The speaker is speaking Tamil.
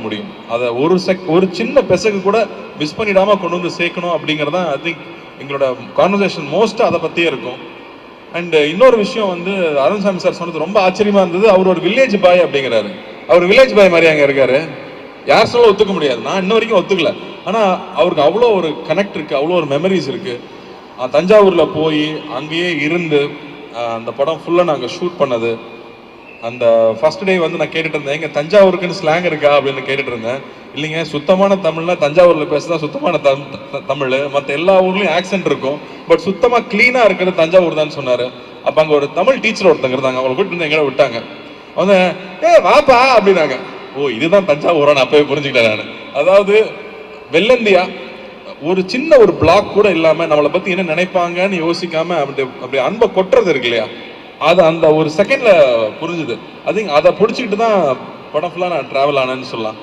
முடியும். அதை ஒரு சின்ன பெசகு கூட மிஸ் பண்ணிடாமல் கொண்டு வந்து சேர்க்கணும் அப்படிங்கிறதான் ஐ திங்க் எங்களோட கான்வர்சேஷன் மோஸ்ட்டாக அதை பற்றியே இருக்கும். அண்ட் இன்னொரு விஷயம் வந்து அருண்சாமி சார் சொன்னது ரொம்ப ஆச்சரியமாக இருந்தது. அவர் ஒரு வில்லேஜ் பாய் அப்படிங்கிறாரு. அவர் வில்லேஜ் பாய் மாதிரி அங்கே இருக்காரு. யார் சொல்ல ஒத்துக்க முடியாது, நான் இன்ன வரைக்கும் ஒத்துக்கல. ஆனால் அவருக்கு அவ்வளோ ஒரு கனெக்ட் இருக்குது, அவ்வளோ ஒரு மெமரிஸ் இருக்குது. தஞ்சாவூரில் போய் அங்கேயே இருந்து அந்த படம் ஃபுல்லாக நாங்கள் ஷூட் பண்ணது. அந்த ஃபர்ஸ்ட் டே வந்து நான் கேட்டுட்டு இருந்தேன், எங்கள் தஞ்சாவூருக்குன்னு ஸ்லாங் இருக்கா அப்படின்னு கேட்டுட்டு இருந்தேன். இல்லைங்க, சுத்தமான தமிழ்னா தஞ்சாவூரில் பேசுதான் சுத்தமான தமிழ். மற்ற எல்லா ஊர்லேயும் ஆக்சென்ட் இருக்கும், பட் சுத்தமாக க்ளீனாக இருக்கிறது தஞ்சாவூர் தான் சொன்னார். அப்போ அங்கே ஒரு தமிழ் டீச்சர் ஒருத்தங்க இருந்தாங்க, அவங்களை கூப்பிட்டு வந்து எங்கேயா விட்டாங்க. வந்து வாப்பா அப்படின்னாங்க. ஓ, இதுதான் தஞ்சாவூரான்னு அப்பவே புரிஞ்சுக்கிட்டேன் நான். அதாவது வெள்ளந்தியா ஒரு சின்ன ஒரு பிளாக் கூட இல்லாமல் நம்மளை பற்றி என்ன நினைப்பாங்கன்னு யோசிக்காம அப்படி அன்பை கொட்டுறது இருக்கு இல்லையா, அது அந்த ஒரு செகண்ட்ல புரிஞ்சுது. அதை பிடிச்சிக்கிட்டு தான் படம் ஃபுல்லாக நான் ட்ராவல் ஆனேன்னு சொல்லலாம்.